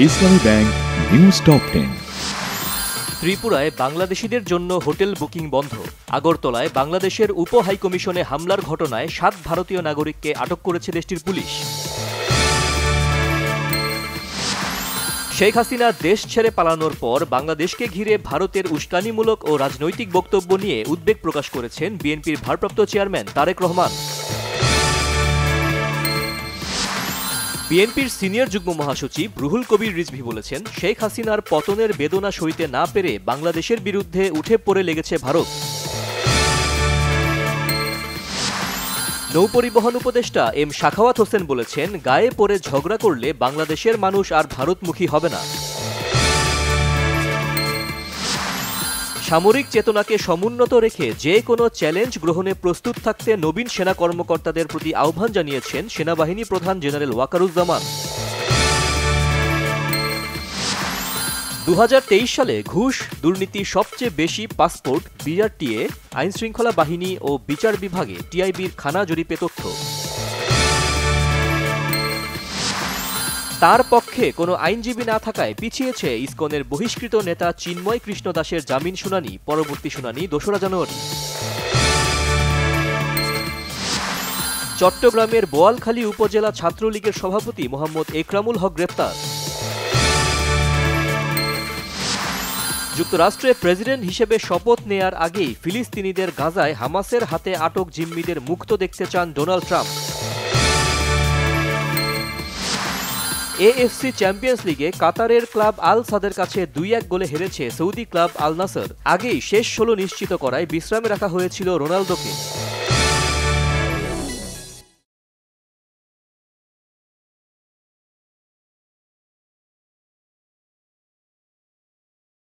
ইসলামী bank news top 10। ত্রিপুরায় বাংলাদেশিদের জন্য হোটেল বুকিং বন্ধ। আগরতলায় বাংলাদেশের উপ হাইকমিশনে হামলার ঘটনায় 7 ভারতীয় নাগরিককে আটক করেছে দেশটির পুলিশ। শেখ হাসিনা দেশ ছেড়ে পালানোর পর বাংলাদেশকে ঘিরে ভারতের উস্কানিমূলক ও রাজনৈতিক বক্তব্য নিয়ে উদ্বেগ প্রকাশ করেছেন বিএনপির ভারপ্রাপ্ত চেয়ারম্যান তারেক রহমান। বিএনপির সিনিয়র যুগ্ম মহাসচিব রুহুল কবির রিজভী বলেছেন, শেখ হাসিনার পতনের বেদনা সইতে না পেরে বাংলাদেশের বিরুদ্ধে উঠে পড়ে লেগেছে ভারত। নৌপরিবহন উপদেষ্টা এম শাখাওয়াত হোসেন বলেছেন, গায়ে পড়ে ঝগড়া করলে বাংলাদেশের মানুষ আর ভারতমুখী হবে না। সামরিক চেতনাকে সমুন্নত রেখে যে কোনো চ্যালেঞ্জ গ্রহণে প্রস্তুত থাকতে নবীন সেনা কর্মকর্তাদের প্রতি আহ্বান জানিয়েছেন সেনাবাহিনী প্রধান জেনারেল ওয়াকারুজ্জামান। 2023 সালে ঘুষ দুর্নীতি সবচেয়ে বেশি পাসপোর্ট বিআরটিএ আইনশৃঙ্খলা বাহিনী ও বিচার বিভাগে টিআইবির খানা জরিপে তথ্য। তার পক্ষে কোনো আইনজীবী না থাকায় পিছিয়েছে ইসকনের বহিষ্কৃত নেতা চিন্ময় কৃষ্ণ দাসের জামিন শুনানি। পরবর্তী শুনানি 2রা জানুয়ারি। চট্টগ্রামের বোয়ালখালী উপজেলা ছাত্রলীগের সভাপতি মোহাম্মদ একরামুল হক গ্রেপ্তার। যুক্তরাষ্ট্রে প্রেসিডেন্ট হিসেবে শপথ নেয়ার আগেই ফিলিস্তিনিদের গাজায় হামাসের হাতে আটক জিম্মিদের মুক্ত দেখতে চান ডোনাল্ড ট্রাম্প। এএফসি চ্যাম্পিয়ন্স লিগে কাতারের ক্লাব আল সাদের কাছে 2-1 গোলে হেরেছে সৌদি ক্লাব আল নাসর। আগেই শেষ 16 নিশ্চিত করায় বিশ্রামে রাখা হয়েছিল রোনালদোকে।